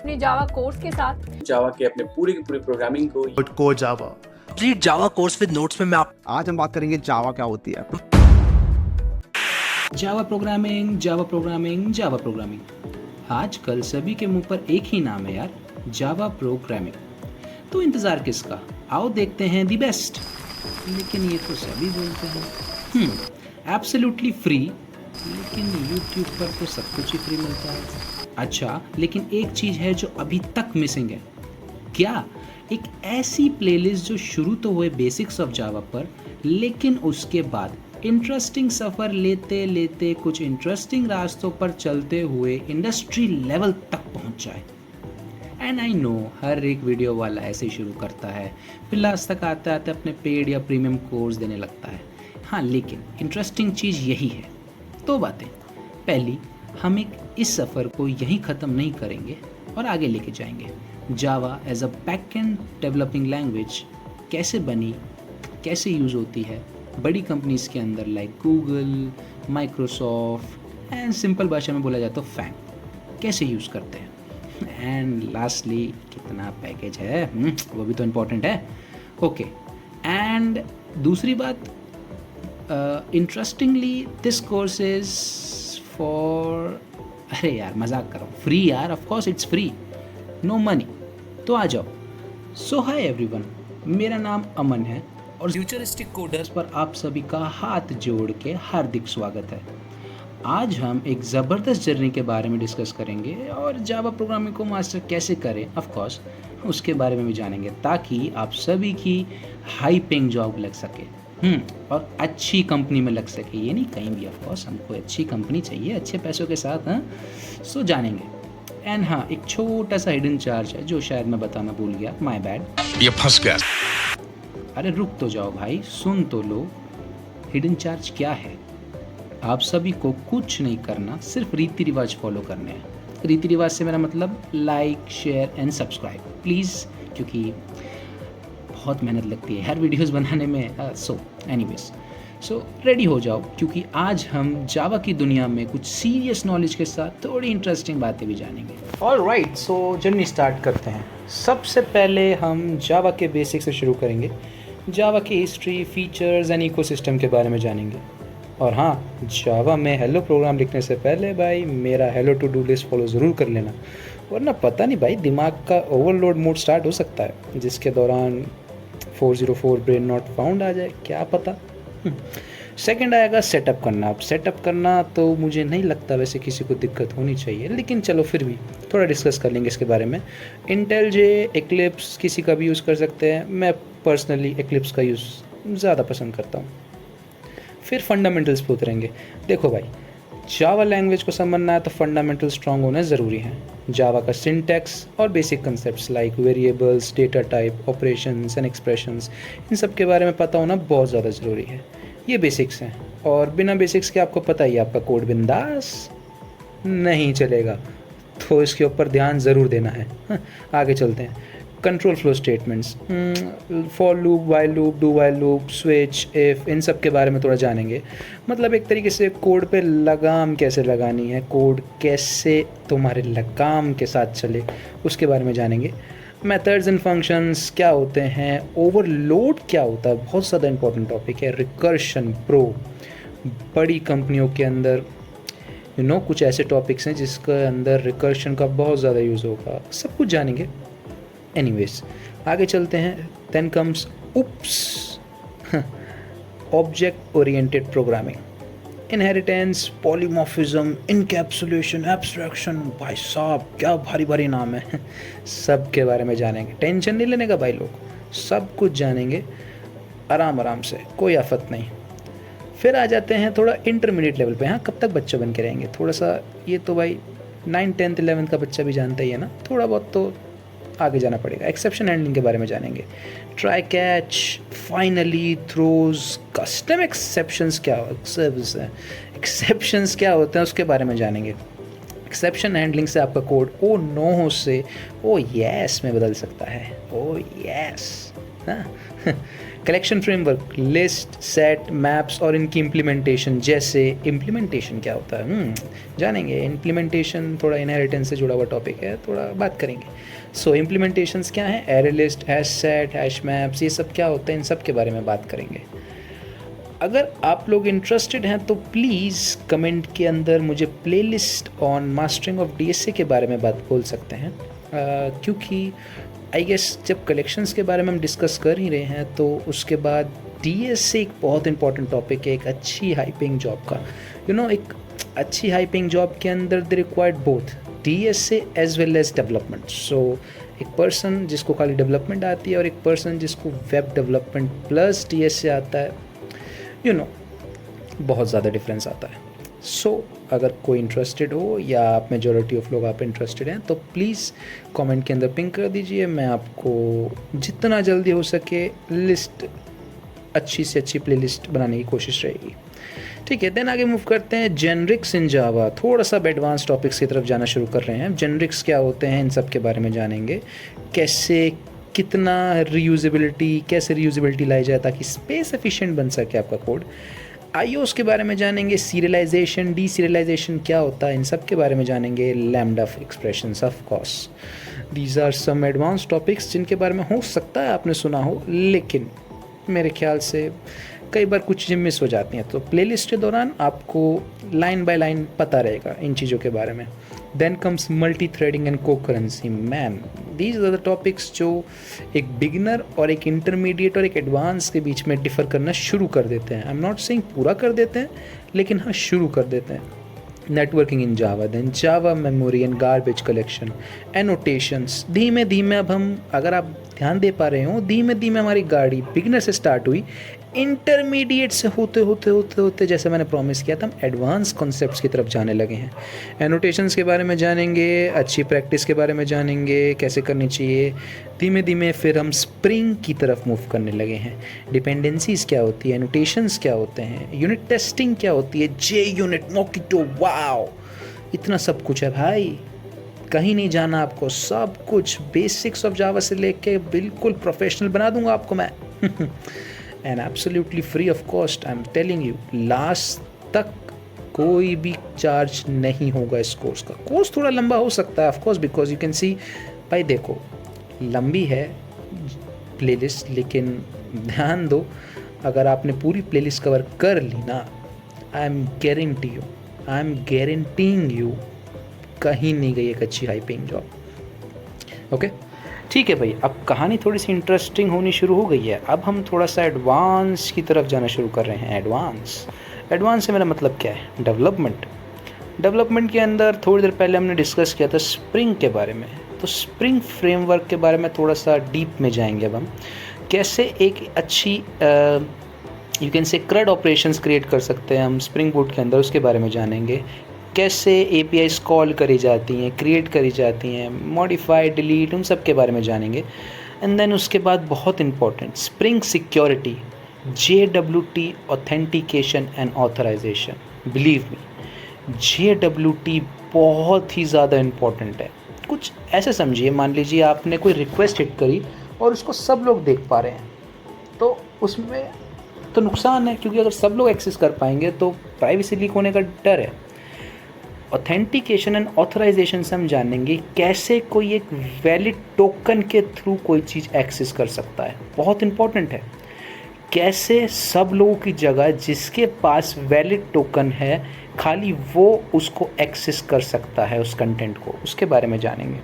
अपनी जावा कोर्स के साथ। जावा के अपने पूरी की पूरी प्रोग्रामिंग को core Java complete Java course with notes में मैं आप आज हम बात करेंगे जावा क्या होती है। Java programming Java programming Java programming आजकल सभी के मुंह पर एक ही नाम है यार, जावा प्रोग्रामिंग। तो इंतज़ार किसका, आओ देखते हैं दी बेस्ट। लेकिन ये तो सभी बोलते हैं एब्सोल्युटली फ्री, लेकिन यूट्यूब पर तो सब कुछ ही फ्री मिलता है। अच्छा, लेकिन एक चीज़ है जो अभी तक मिसिंग है। क्या? एक ऐसी प्लेलिस्ट जो शुरू तो हुए बेसिक्स ऑफ जावा पर, लेकिन उसके बाद इंटरेस्टिंग सफ़र लेते लेते कुछ इंटरेस्टिंग रास्तों पर चलते हुए इंडस्ट्री लेवल तक पहुंच जाए। एंड आई नो हर एक वीडियो वाला ऐसे ही शुरू करता है, फिर लास्ट तक आते आते अपने पेड या प्रीमियम कोर्स देने लगता है। हाँ, लेकिन इंटरेस्टिंग चीज़ यही है। दो बातें, पहली, हम इस सफ़र को यहीं ख़त्म नहीं करेंगे और आगे लेके जाएंगे। Java as a back end developing language कैसे बनी, कैसे यूज़ होती है बड़ी कंपनीज़ के अंदर like Google, Microsoft, and simple भाषा में बोला जाए तो फैंग कैसे यूज़ करते हैं। एंड लास्टली कितना पैकेज है, वो भी तो इम्पोर्टेंट है। ओके, एंड दूसरी बात, interestingly this course is for, अरे यार मजाक कर रहा हूँ, फ्री यार, of course it's free, no money. तो आ जाओ। सो हाय एवरीवन, मेरा नाम अमन है और फ्यूचरिस्टिक कोडर्स पर आप सभी का हाथ जोड़ के हार्दिक स्वागत है। आज हम एक ज़बरदस्त जर्नी के बारे में डिस्कस करेंगे और जावा प्रोग्रामिंग को मास्टर कैसे करें, ऑफ कोर्स उसके बारे में भी जानेंगे, ताकि आप सभी की हाई पेइंग जॉब लग सके और अच्छी कंपनी में लग सके। ये नहीं कहीं भी, ऑफ कोर्स हमको अच्छी कंपनी चाहिए अच्छे पैसों के साथ। सो जानेंगे। एंड हाँ, एक छोटा सा हिडन चार्ज है जो शायद मैं बताना भूल गया, माय बैड। ये फंस गया। अरे रुक तो जाओ भाई, सुन तो लो। हिडन चार्ज क्या है? आप सभी को कुछ नहीं करना, सिर्फ रीति रिवाज फॉलो करने हैं। रीति रिवाज से मेरा मतलब like, share and subscribe please, क्योंकि बहुत मेहनत लगती है हर वीडियोस बनाने में। सो रेडी हो जाओ, क्योंकि आज हम जावा की दुनिया में कुछ सीरियस नॉलेज के साथ थोड़ी इंटरेस्टिंग बातें भी जानेंगे। ऑलराइट, सो जर्नी स्टार्ट करते हैं। सबसे पहले हम जावा के बेसिक से शुरू करेंगे। जावा की हिस्ट्री, फीचर्स एंड इकोसिस्टम के बारे में जानेंगे। और हाँ, जावा में हेलो प्रोग्राम लिखने से पहले भाई मेरा hello to do list follow ज़रूर कर लेना, वरना पता नहीं भाई दिमाग का ओवरलोड मोड स्टार्ट हो सकता है, जिसके दौरान 404 ब्रेन नॉट फाउंड आ जाए, क्या पता। सेकंड आएगा सेटअप करना। अब सेटअप करना तो मुझे नहीं लगता वैसे किसी को दिक्कत होनी चाहिए, लेकिन चलो फिर भी थोड़ा डिस्कस कर लेंगे इसके बारे में। इंटेल एक्लिप्स किसी का भी यूज़ कर सकते हैं, मैं पर्सनली एक्लिप्स का यूज़ ज़्यादा पसंद करता हूँ। फिर फंडामेंटल्स पे उतरेंगे। देखो भाई, जावा लैंग्वेज को समझना है तो फंडामेंटल स्ट्रॉन्ग होना ज़रूरी है। जावा का सिंटैक्स और basic concepts like variables, data type, operations and expressions, इन सब के बारे में पता होना बहुत ज़्यादा ज़रूरी है। ये बेसिक्स हैं, और बिना बेसिक्स के आपको पता ही है आपका कोड बिंदास नहीं चलेगा, तो इसके ऊपर ध्यान ज़रूर देना है। आगे चलते हैं। Control flow statements, for loop, while loop, do while loop, switch, if, इन सब के बारे में थोड़ा जानेंगे। मतलब एक तरीके से कोड पे लगाम कैसे लगानी है, कोड कैसे तुम्हारे लगाम के साथ चले, उसके बारे में जानेंगे। मेथड्स एंड फंक्शंस क्या होते हैं, ओवरलोड क्या होता है, बहुत ज़्यादा इंपॉर्टेंट टॉपिक है। रिकर्शन प्रो, बड़ी कंपनियों के अंदर कुछ ऐसे टॉपिक्स हैं जिसके अंदर रिकर्शन का बहुत ज़्यादा यूज़ होगा, सब कुछ जानेंगे। एनीवेज, आगे चलते हैं। Then comes OOPs, object oriented programming, inheritance, polymorphism, encapsulation, abstraction. भाई साहब क्या भारी भारी नाम है। सब के बारे में जानेंगे, टेंशन नहीं लेने का भाई लोग, सब कुछ जानेंगे आराम आराम से, कोई आफत नहीं। फिर आ जाते हैं थोड़ा इंटरमीडिएट लेवल पे। हाँ, कब तक बच्चे बन के रहेंगे, थोड़ा सा ये तो भाई 9th 10th 11th का बच्चा भी जानता ही है ना, थोड़ा बहुत तो आगे जाना पड़ेगा। एक्सेप्शन हैंडलिंग के बारे में जानेंगे। Try catch, finally, throws, custom exceptions क्या एक्सेप्शंस क्या होते हैं उसके बारे में जानेंगे। एक्सेप्शन हैंडलिंग से आपका कोड ओ नो से ओ यस में बदल सकता है। ओ yes. Collection framework, list, set, maps और इनकी इम्प्लीमेंटेशन। जैसे इम्प्लीमेंटेशन क्या होता है जानेंगे। इम्प्लीमेंटेशन थोड़ा इनहेरिटेंस से जुड़ा हुआ टॉपिक है, थोड़ा बात करेंगे। सो इम्प्लीमेंटेशंस क्या है, array list, hash set, hash maps, ये सब क्या होता है, इन सब के बारे में बात करेंगे। अगर आप लोग इंटरेस्टेड हैं तो प्लीज़ कमेंट के अंदर मुझे playlist on mastering of DSA के बारे में बात बोल सकते हैं, क्योंकि आई गेस जब कलेक्शंस के बारे में हम डिस्कस कर ही रहे हैं तो उसके बाद डीएसए एक बहुत इंपॉर्टेंट टॉपिक है, एक अच्छी हाई पेइंग जॉब का। एक अच्छी हाई पेइंग जॉब के अंदर they required both DSA as well as development. So एक पर्सन जिसको खाली डेवलपमेंट आती है और एक पर्सन जिसको वेब डेवलपमेंट प्लस डीएसए आता है, बहुत ज़्यादा डिफरेंस आता है। सो अगर कोई इंटरेस्टेड हो या आप मेजॉरिटी ऑफ लोग आप इंटरेस्टेड हैं तो प्लीज़ कमेंट के अंदर पिंग कर दीजिए। मैं आपको जितना जल्दी हो सके लिस्ट, अच्छी से अच्छी प्लेलिस्ट बनाने की कोशिश रहेगी। ठीक है, देन आगे मूव करते हैं। जेनरिक्स इन जावा, थोड़ा सा एडवांस टॉपिक्स की तरफ जाना शुरू कर रहे हैं। जेनरिक्स क्या होते हैं इन सब के बारे में जानेंगे, कैसे रीयूजेबिलिटी लाई जाए ताकि स्पेस एफिशिएंट बन सके आपका कोड। आईओस के बारे में जानेंगे, सीरियलाइजेशन, डीसीरियलाइजेशन क्या होता है, इन सब के बारे में जानेंगे। Lambda expressions, of course these are some advance topics जिनके बारे में हो सकता है आपने सुना हो, लेकिन मेरे ख्याल से कई बार कुछ चीज़ें मिस हो जाती हैं। तो प्लेलिस्ट के दौरान आपको लाइन बाय लाइन पता रहेगा इन चीज़ों के बारे में। Then comes multi threading and concurrency. Man, these are the topics जो एक बिगिनर और एक इंटरमीडिएट और एक एडवांस के बीच में डिफ़र करना शुरू कर देते हैं। आई एम नॉट सेइंग पूरा कर देते हैं, लेकिन हाँ शुरू कर देते हैं। Networking in Java, then Java memory and garbage collection, annotations. धीमे धीमे अब हम, अगर आप ध्यान दे पा रहे हो, धीमे धीमे हमारी गाड़ी बिगिनर से स्टार्ट हुई, इंटरमीडिएट से होते होते जैसे मैंने प्रॉमिस किया था, हम एडवांस कॉन्सेप्ट्स की तरफ जाने लगे हैं। एनोटेशंस के बारे में जानेंगे, अच्छी प्रैक्टिस के बारे में जानेंगे, कैसे करनी चाहिए। धीमे धीमे फिर हम स्प्रिंग की तरफ मूव करने लगे हैं। डिपेंडेंसीज क्या होती है, एनोटेशंस क्या होते हैं, यूनिट टेस्टिंग क्या होती है, जे यूनिट, मोकिटो, वाओ, इतना सब कुछ है भाई, कहीं नहीं जाना आपको। सब कुछ बेसिक्स ऑफ जावा से लेके बिल्कुल प्रोफेशनल बना दूंगा आपको मैं and absolutely free of cost. I am telling you, last तक कोई भी चार्ज नहीं होगा इस कोर्स का। कोर्स थोड़ा लंबा हो सकता है of course, because you can see भाई, देखो लंबी है प्लेलिस्ट, लेकिन ध्यान दो, अगर आपने पूरी प्लेलिस्ट कवर कर ली ना, आई एम गारंटीइंग यू कहीं नहीं गई एक अच्छी हाई पेइंग जॉब। ओके, ठीक है भाई, अब कहानी थोड़ी सी इंटरेस्टिंग होनी शुरू हो गई है। अब हम थोड़ा सा एडवांस की तरफ जाना शुरू कर रहे हैं। एडवांस से मेरा मतलब क्या है, डेवलपमेंट के अंदर थोड़ी देर पहले हमने डिस्कस किया था स्प्रिंग के बारे में। तो स्प्रिंग फ्रेमवर्क के बारे में थोड़ा सा डीप में जाएंगे अब हम, कैसे एक अच्छी you can say CRUD operations create कर सकते हैं हम स्प्रिंग बूट के अंदर, उसके बारे में जानेंगे। कैसे APIs कॉल करी जाती हैं, क्रिएट करी जाती हैं, मॉडिफाई, डिलीट, उन सब के बारे में जानेंगे। एंड देन उसके बाद बहुत important spring security, JWT authentication and authorisation. Believe me, JWT बहुत ही ज़्यादा इम्पॉर्टेंट है। कुछ ऐसे समझिए, मान लीजिए आपने कोई रिक्वेस्ट हिट करी और उसको सब लोग देख पा रहे हैं, तो उसमें तो नुकसान है, क्योंकि अगर सब लोग एक्सेस कर पाएंगे तो प्राइवेसी लीक होने का डर है। ऑथेंटिकेशन एंड ऑथराइजेशन से हम जानेंगे कैसे कोई एक वैलिड टोकन के थ्रू कोई चीज़ एक्सेस कर सकता है, बहुत इंपॉर्टेंट है। कैसे सब लोगों की जगह जिसके पास वैलिड टोकन है, खाली वो उसको एक्सेस कर सकता है उस कंटेंट को, उसके बारे में जानेंगे।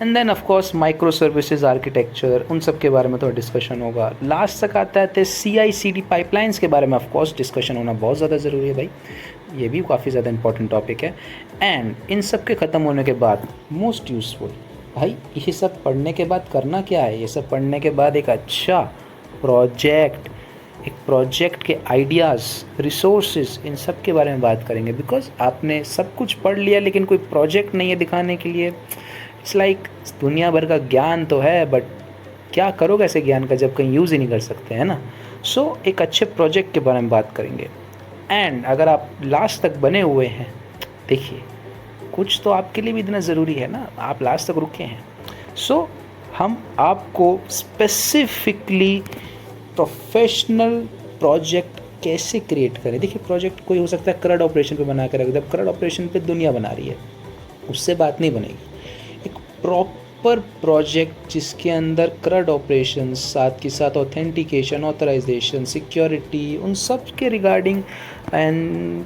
And then of course microservices architecture, उन सब के बारे में तो डिस्कशन होगा। लास्ट तक आता है CI/CD पाइपलाइंस के बारे में ऑफ कोर्स डिस्कशन होना बहुत ज़्यादा ज़रूरी है भाई, ये भी काफ़ी ज़्यादा इंपॉर्टेंट टॉपिक है। एंड इन सब के ख़त्म होने के बाद मोस्ट यूज़फुल भाई, ये सब पढ़ने के बाद करना क्या है, ये सब पढ़ने के बाद एक अच्छा प्रोजेक्ट के आइडियाज़, रिसोर्सेज, इन सब के बारे में बात करेंगे। बिकॉज आपने सब कुछ पढ़ लिया लेकिन कोई प्रोजेक्ट नहीं है दिखाने के लिए। इट्स लाइक दुनिया भर का ज्ञान तो है, बट क्या करोगे ऐसे ज्ञान का जब कहीं यूज़ ही नहीं कर सकते, है ना। सो एक अच्छे प्रोजेक्ट के बारे में बात करेंगे। एंड अगर आप लास्ट तक बने हुए हैं, देखिए कुछ तो आपके लिए भी इतना ज़रूरी है ना, आप लास्ट तक रुके हैं। सो हम आपको स्पेसिफिकली प्रोफेशनल प्रोजेक्ट कैसे क्रिएट करें। देखिए प्रोजेक्ट कोई हो सकता है CRUD ऑपरेशन पे बना कर रख दे, अब CRUD ऑपरेशन पे दुनिया बना रही है, उससे बात नहीं बनेगी। एक प्रॉपर प्रोजेक्ट जिसके अंदर CRUD ऑपरेशन साथ के साथ ऑथेंटिकेशन, ऑथराइजेशन, सिक्योरिटी, उन सब के regarding and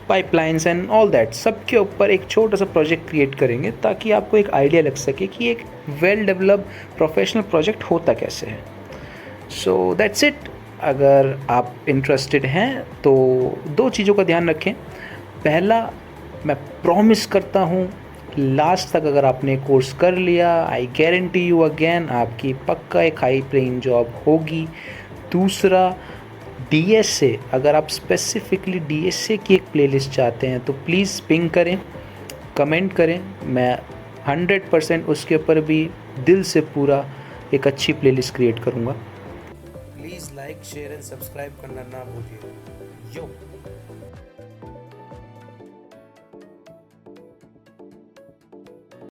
pipelines and all that, सब के ऊपर एक छोटा सा प्रोजेक्ट क्रिएट करेंगे ताकि आपको एक आइडिया लग सके कि एक वेल डेवलप्ड प्रोफेशनल प्रोजेक्ट होता कैसे है। So that's it. अगर आप इंटरेस्टेड हैं तो 2 चीज़ों का ध्यान रखें। पहला, मैं प्रॉमिस करता हूँ लास्ट तक अगर आपने कोर्स कर लिया, आई गारंटी यू अगेन आपकी पक्का एक हाई पेइंग जॉब होगी। दूसरा, DSA, अगर आप स्पेसिफिकली DSA की एक प्लेलिस्ट चाहते हैं तो प्लीज़ पिंग करें, कमेंट करें, मैं 100% उसके ऊपर भी दिल से पूरा एक अच्छी प्लेलिस्ट क्रिएट करूँगा। Please like, share and subscribe करना ना भूलिए। यो